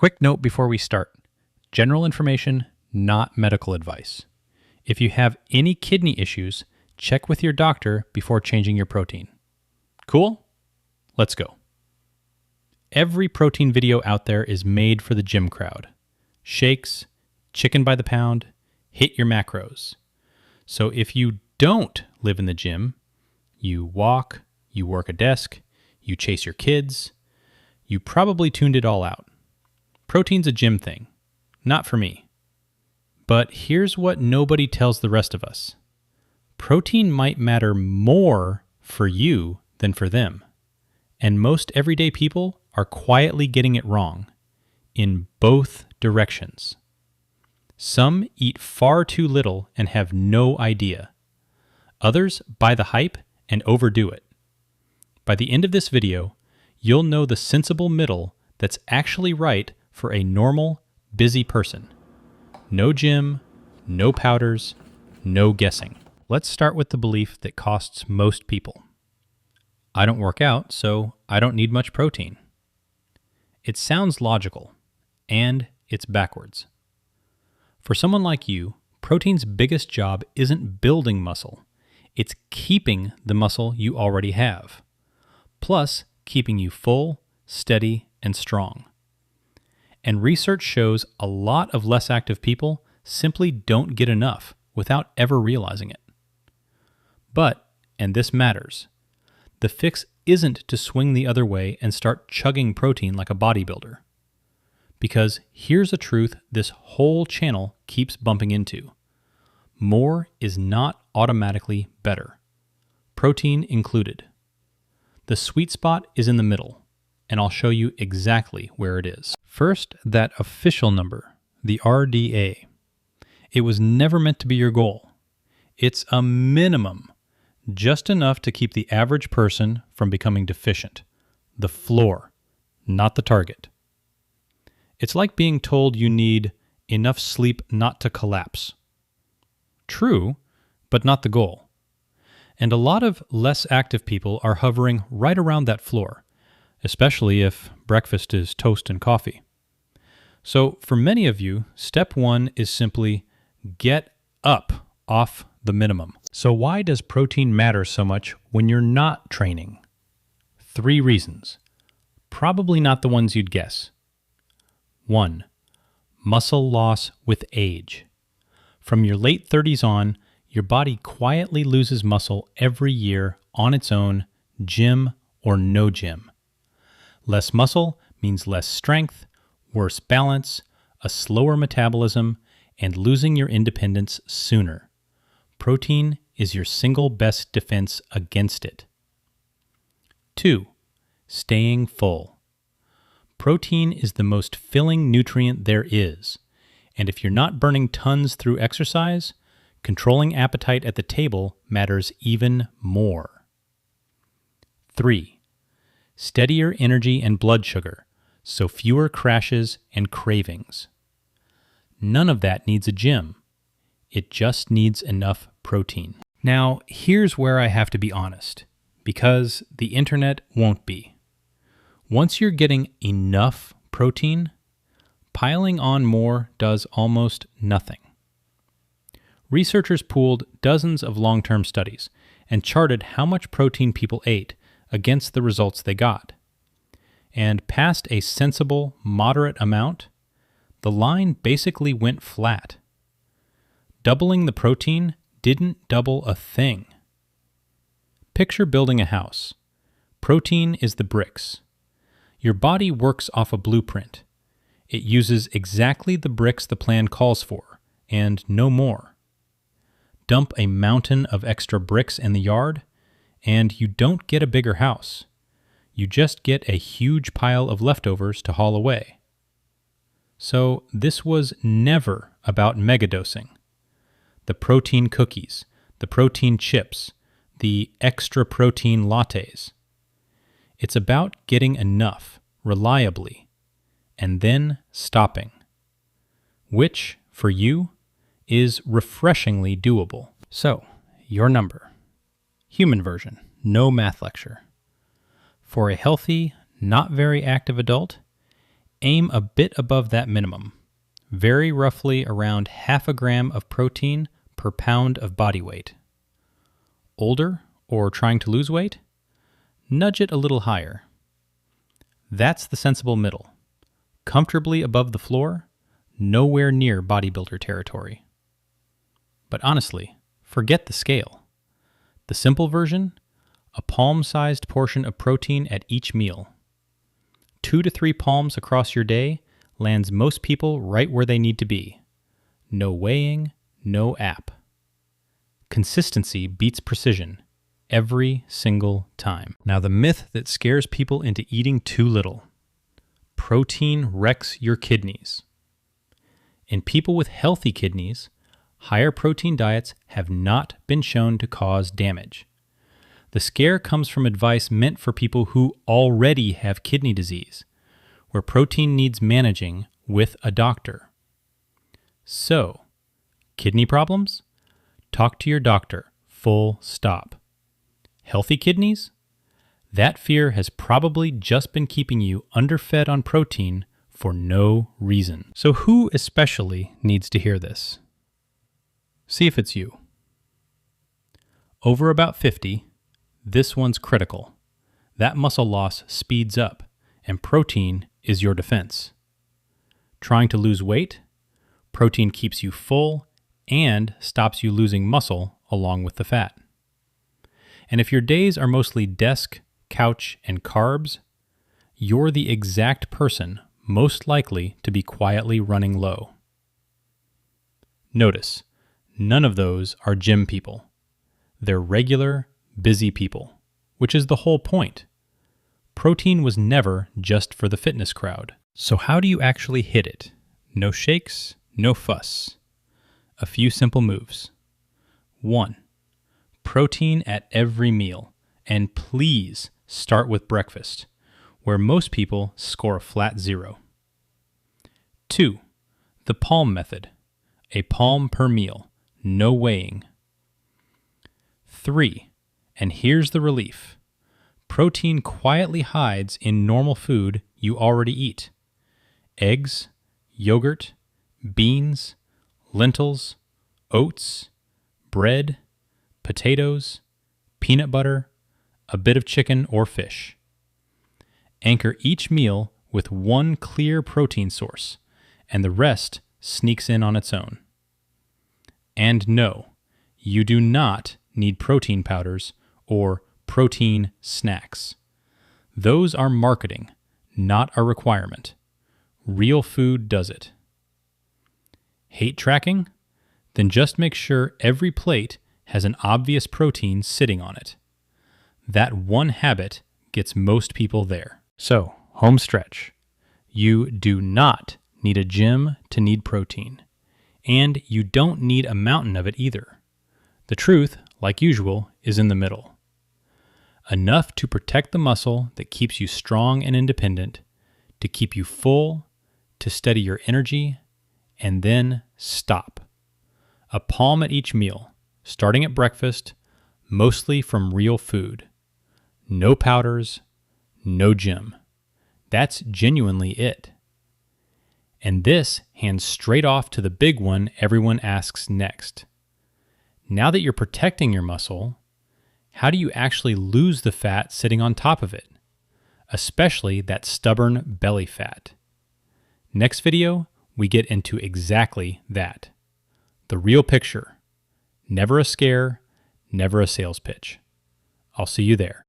Quick note before we start. General information, not medical advice. If you have any kidney issues, check with your doctor before changing your protein. Cool? Let's go. Every protein video out there is made for the gym crowd. Shakes, chicken by the pound, hit your macros. So if you don't live in the gym, you walk, you work a desk, you chase your kids, you probably tuned it all out. Protein's a gym thing, not for me. But here's what nobody tells the rest of us. Protein might matter more for you than for them. And most everyday people are quietly getting it wrong, in both directions. Some eat far too little and have no idea. Others buy the hype and overdo it. By the end of this video, you'll know the sensible middle that's actually right for a normal, busy person. No gym, no powders, no guessing. Let's start with the belief that costs most people. I don't work out, so I don't need much protein. It sounds logical, and it's backwards. For someone like you, protein's biggest job isn't building muscle. It's keeping the muscle you already have, plus keeping you full, steady, and strong. And research shows a lot of less active people simply don't get enough without ever realizing it. But, and this matters, the fix isn't to swing the other way and start chugging protein like a bodybuilder. Because here's a truth this whole channel keeps bumping into. More is not automatically better. Protein included. The sweet spot is in the middle, and I'll show you exactly where it is. First, that official number, the RDA. It was never meant to be your goal. It's a minimum. Just enough to keep the average person from becoming deficient. The floor, not the target. It's like being told you need enough sleep not to collapse. True, but not the goal. And a lot of less active people are hovering right around that floor, especially if breakfast is toast and coffee. So for many of you, step one is simply get up off the minimum. So why does protein matter so much when you're not training? 3 reasons. Probably not the ones you'd guess. 1. Muscle loss with age. From your late 30s on, your body quietly loses muscle every year on its own, gym or no gym. Less muscle means less strength, worse balance, a slower metabolism, and losing your independence sooner. Protein is your single best defense against it. 2. Staying full. Protein is the most filling nutrient there is, and if you're not burning tons through exercise, controlling appetite at the table matters even more. 3. Steadier energy and blood sugar, so fewer crashes and cravings. None of that needs a gym. It just needs enough protein. Now, here's where I have to be honest, because the internet won't be. Once you're getting enough protein, piling on more does almost nothing. Researchers pooled dozens of long-term studies and charted how much protein people ate against the results they got. And past a sensible, moderate amount, the line basically went flat. Doubling the protein didn't double a thing. Picture building a house. Protein is the bricks. Your body works off a blueprint. It uses exactly the bricks the plan calls for, and no more. Dump a mountain of extra bricks in the yard, and you don't get a bigger house. You just get a huge pile of leftovers to haul away. So this was never about megadosing. The protein cookies, the protein chips, the extra protein lattes. It's about getting enough, reliably, and then stopping. Which, for you, is refreshingly doable. So, your number. Human version, no math lecture. For a healthy, not very active adult, aim a bit above that minimum, very roughly around half a gram of protein per pound of body weight. Older or trying to lose weight? Nudge it a little higher. That's the sensible middle. Comfortably above the floor, nowhere near bodybuilder territory. But honestly, forget the scale. The simple version? A palm-sized portion of protein at each meal. 2 to 3 palms across your day lands most people right where they need to be. No weighing, no app. Consistency beats precision every single time. Now, the myth that scares people into eating too little. Protein wrecks your kidneys. In people with healthy kidneys, higher protein diets have not been shown to cause damage. The scare comes from advice meant for people who already have kidney disease, where protein needs managing with a doctor. So, kidney problems? Talk to your doctor, full stop. Healthy kidneys? That fear has probably just been keeping you underfed on protein for no reason. So who especially needs to hear this? See if it's you. Over about 50, this one's critical. That muscle loss speeds up, and protein is your defense. Trying to lose weight? Protein keeps you full and stops you losing muscle along with the fat. And if your days are mostly desk, couch, and carbs, you're the exact person most likely to be quietly running low. Notice, none of those are gym people. They're regular, busy people, which is the whole point. Protein was never just for the fitness crowd. So how do you actually hit it? No shakes, no fuss. A few simple moves. 1. Protein at every meal, and please start with breakfast, where most people score a flat 0. 2. The palm method, a palm per meal, no weighing. 3. And here's the relief. Protein quietly hides in normal food you already eat. Eggs, yogurt, beans, lentils, oats, bread, potatoes, peanut butter, a bit of chicken or fish. Anchor each meal with one clear protein source, and the rest sneaks in on its own. And no, you do not need protein powders or protein snacks. Those are marketing, not a requirement. Real food does it. Hate tracking? Then just make sure every plate has an obvious protein sitting on it. That one habit gets most people there. So, home stretch. You do not need a gym to need protein. And you don't need a mountain of it either. The truth, like usual, is in the middle. Enough to protect the muscle that keeps you strong and independent, to keep you full, to steady your energy, and then stop. A palm at each meal, starting at breakfast, mostly from real food. No powders, no gym. That's genuinely it. And this hands straight off to the big one everyone asks next. Now that you're protecting your muscle, how do you actually lose the fat sitting on top of it? Especially that stubborn belly fat. Next video, we get into exactly that. The real picture. Never a scare, never a sales pitch. I'll see you there.